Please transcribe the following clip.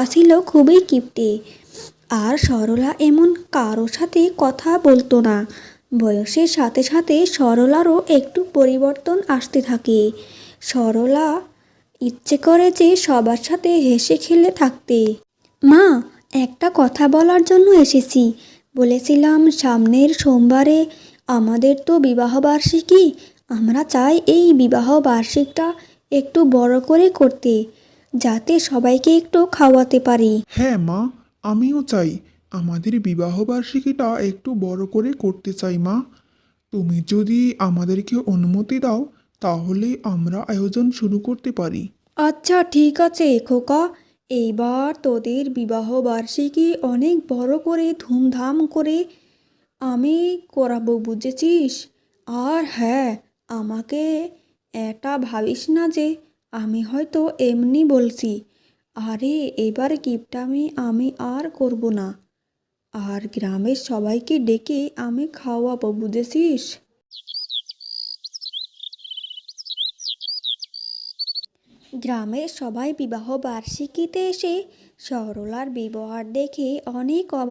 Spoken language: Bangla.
সরলা ছিল খুবই কিপ্টে। আর সরলা এমন কারো সাথে কথা বলতো না। বয়সের সাথে সাথে সরলারও একটু পরিবর্তন আসতে থাকে। সরলা ইচ্ছে করে যে সবার সাথে হেসে খেলে থাকতে। মা, একটা কথা বলার জন্য এসেছি। বলেছিলাম সামনের সোমবারে আমাদের তো বিবাহবার্ষিকী। আমরা চাই এই বিবাহবার্ষিকটা একটু বড় করে করতে, যাতে সবাইকে একটু খাওয়াতে পারি। হ্যাঁ মা, আমিও চাই আমাদের বিবাহবার্ষিকীটা একটু বড় করে করতে চাই মা। তুমি যদি আমাদেরকে অনুমতি দাও তাহলে আমরা আয়োজন শুরু করতে পারি। আচ্ছা ঠিক আছে খোকা, এইবার তোদের বিবাহবার্ষিকী অনেক বড় করে ধুমধাম করে আমি করাবো, বুঝেছিস? আর হ্যাঁ, আমাকে এটা ভাবিস না যে আমি হয়তো এমনি বলছি। আরে এবার গিফটামি আমি আর করব না। আর গ্রামের সবাইকে ডেকে আমি খাওয়াবো, বুঝেছিস? গ্রামের সবাই বিবাহ বার্ষিকীতে এসে সরলার ব্যবহার দেখে অনেক